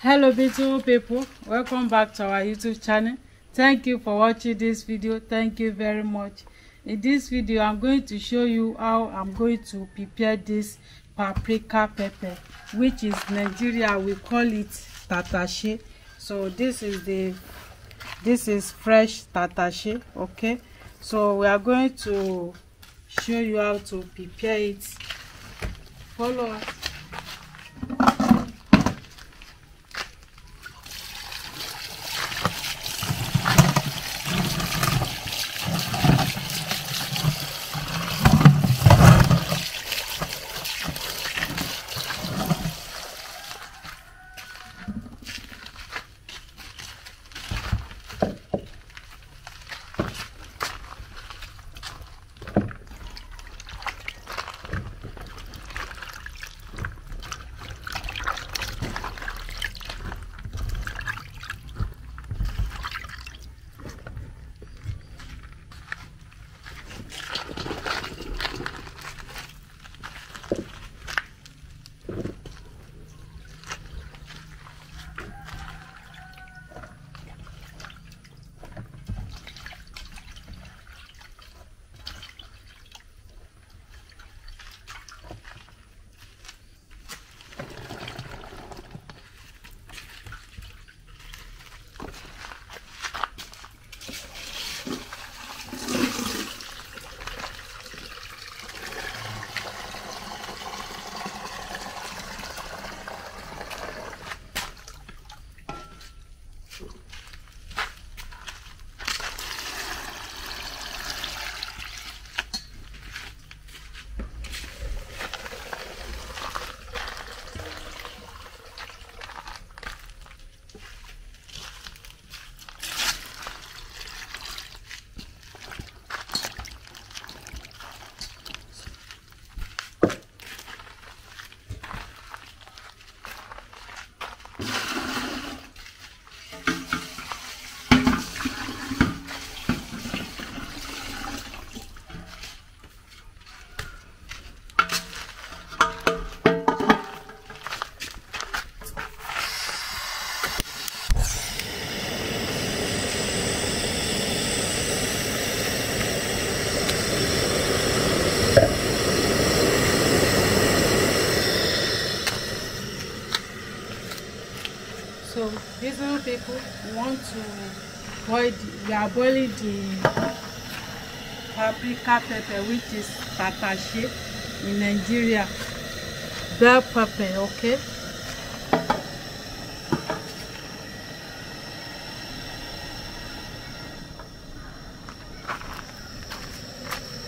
Hello beautiful people, welcome back to our YouTube channel. Thank you for watching this video. Thank you very much. In this video I'm going to show you how I'm going to prepare this paprika pepper, which is Nigeria we call it tatashe. So this is fresh tatashe. Okay, so we are going to show you how to prepare it. Follow us. So these little people want to boil. We are boiling the paprika pepper, which is tatashe in Nigeria. Bell pepper, okay.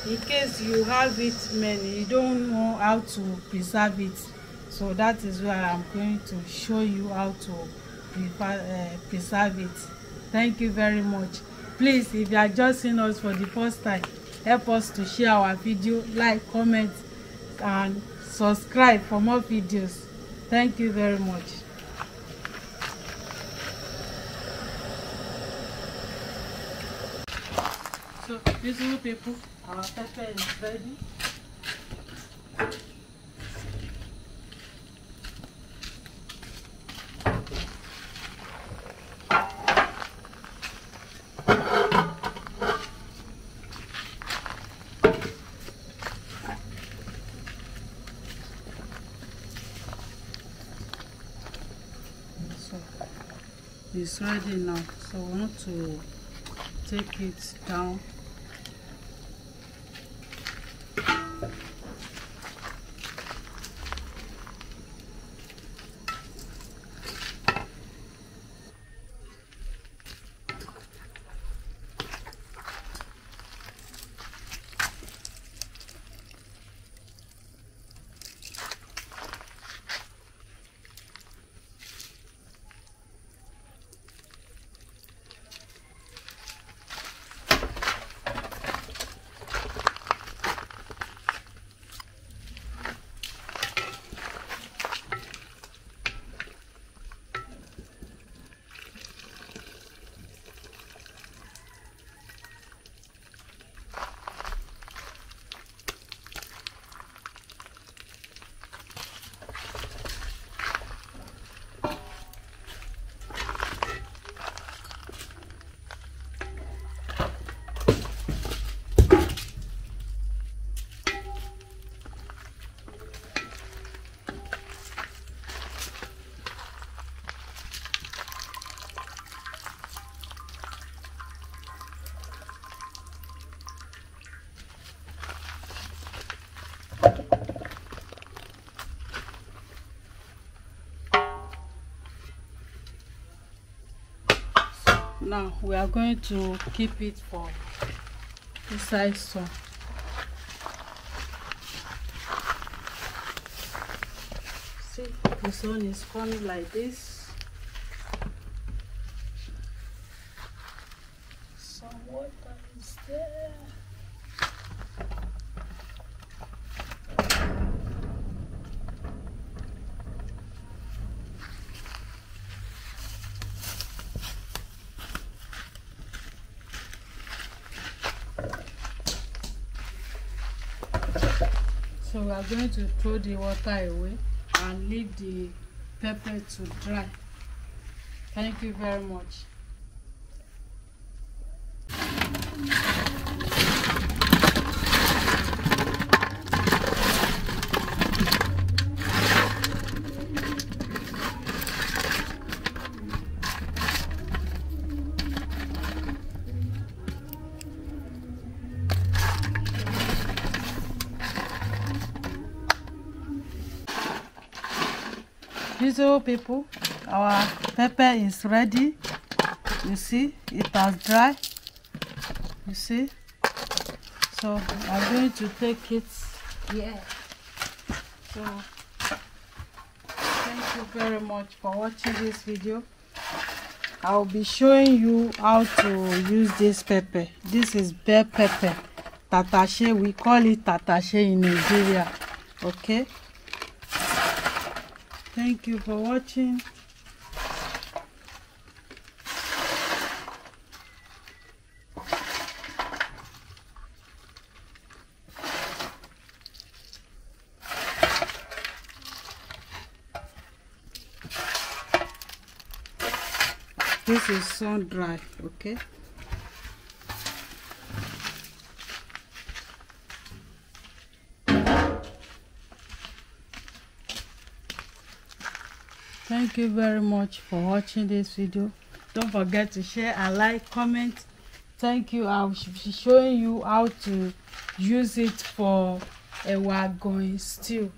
In case you have it many, you don't know how to preserve it, so that is why I'm going to show you how to preserve it. Thank you very much. Please, if you are just seeing us for the first time, help us to share our video, like, comment and subscribe for more videos. Thank you very much. So beautiful people, our pepper is ready. So it's ready now, so we want to take it down. Now we are going to keep it for inside sun. See, the sun is coming like this. Some water is there. So we are going to throw the water away and leave the pepper to dry. Thank you very much. Beautiful people, our pepper is ready. You see, it has dried. You see, so I'm going to take it here. So thank you very much for watching this video. I'll be showing you how to use this pepper. This is bell pepper, tatashe. We call it tatashe in Nigeria. Okay. Thank you for watching. This is sun dry, okay? Thank you very much for watching this video. Don't forget to share and like, comment. Thank you. I will be showing you how to use it for a wagon stew.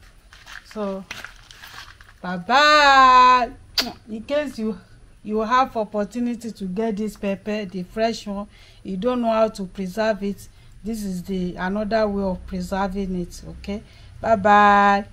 So bye bye. In case you have opportunity to get this pepper, the fresh one, you don't know how to preserve it, this is the another way of preserving it. Okay, bye bye.